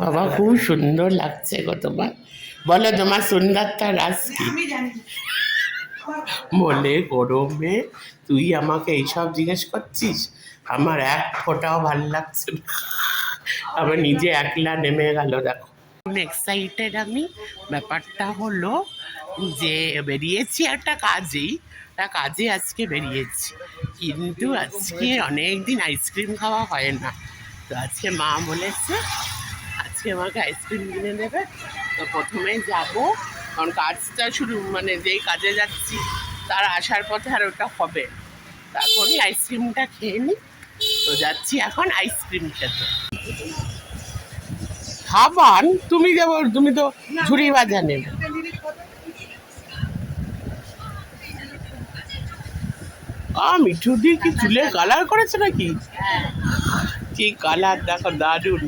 বাবা খুব সুন্দর লাগছে গো তোমার। বলো তোমার সুন্দরতা রাজ কি? বলে গরমে তুই আমাকে এইসব জিজ্ঞেস করছিস? আমার এক ফোঁটাও ভাল লাগছে না। আবার নিজে একলা নেমে গেল দেখো। এক্সাইটেড আমি। ব্যাপারটা হলো যে বেরিয়েছি একটা কাজে আজকে বেরিয়েছি, কিন্তু আজকে অনেক দিন আইসক্রিম খাওয়া হয় না। তো আজকে মা বলেছে আজকে আমাকে আইসক্রিম কিনে দেবে। তো প্রথমেই যাব, কারণ কাজটা শুরু মানে যেই কাজে যাচ্ছি তার আসার পথে আর ওটা হবে, তারপরই আইসক্রিমটা খেয়ে নিই। তো যাচ্ছি এখন আইসক্রিম খেতে। খাবার তুমি যাবো, তুমি তো ঝুড়ি ভাজা নেবে। মিঠু দিয়ে কি চুলে কালার করেছে নাকি? কি কালার দেখো, দারুণ।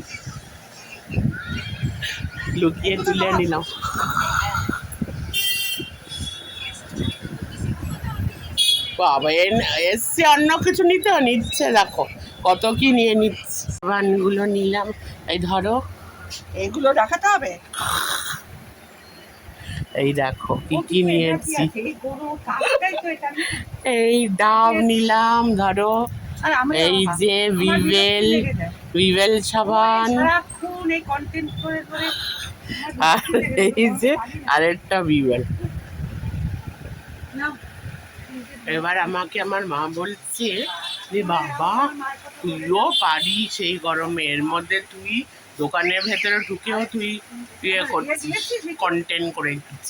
লুকিয়ে তুলে নিলাম। বাবা এসছে অন্য কিছু নিচ্ছে দেখো কত কি নিয়ে নিচ্ছে। বানগুলো নিলাম, এই ধরো এগুলো দেখাতে হবে। এই দেখো কি কি নিয়েছি। এই ডাব নিলাম ধরো, এই যে ভিভেল সাবান, আর এই যে আরেকটা ভিভেল। এবার আমাকে আমার মা বলছে যে বাবা তুইও পারিস এই গরমে, এর মধ্যে তুই দোকানের ভেতরে ঢুকেও তুই ইয়ে করছিস, কন্টেন্ট করে দিচ্ছিস।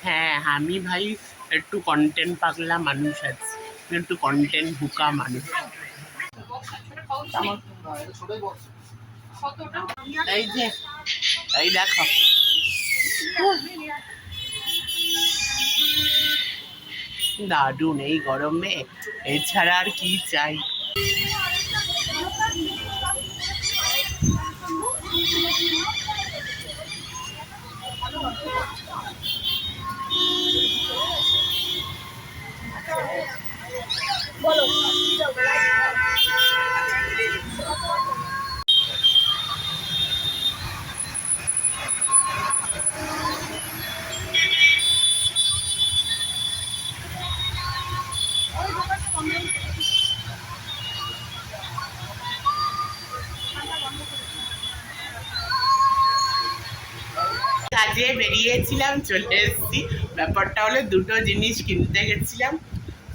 হ্যাঁ আমি ভাই একটু কন্টেন্ট পাগলা মানুষ আছি, একটু কন্টেন্ট ভুকা মানুষ। এই যে এই দেখো দারুণ এই গরমে, এছাড়া আর কি চাই। কাজে বেরিয়েছিলাম, চলে এসেছি। ব্যাপারটা হলো দুটো জিনিস কিনতে গেছিলাম।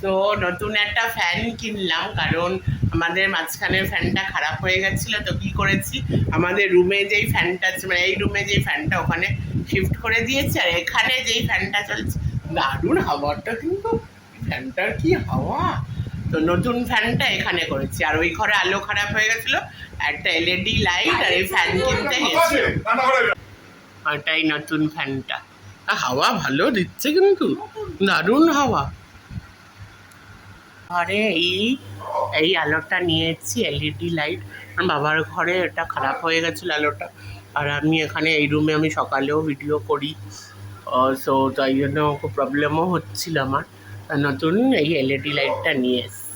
তো নতুন একটা ফ্যান কিনলাম, কারণ আমাদের মাঝখানের ফ্যানটা খারাপ হয়ে গেছিলো। তো কী করেছি, আমাদের রুমে যেই ফ্যানটা মানে এই রুমে যেই ফ্যানটা ওখানে শিফট করে দিয়েছি, আর এখানে যেই ফ্যানটা চলছে দারুণ হাওয়াটা, কিন্তু ফ্যানটার কি হাওয়া। তো নতুন ফ্যানটা এখানে করেছি, আর ওই ঘরে আলো খারাপ হয়ে গেছিলো, একটা এলইডি লাইট আর এই ফ্যান কিনতে গেছি। ওটাই নতুন ফ্যানটা। হাওয়া ভালো দিচ্ছে, কিন্তু দারুণ হাওয়া। ঘরে এই আলোটা নিয়েছি, এলইডি লাইট। বাবার ঘরে এটা খারাপ হয়ে গেছিলো আলোটা, আর আমি এখানে এই রুমে আমি সকালেও ভিডিও করি, সো তাই জন্য খুব প্রবলেমও হচ্ছিল আমার। নতুন এই এলইডি লাইটটা নিয়ে এসেছি।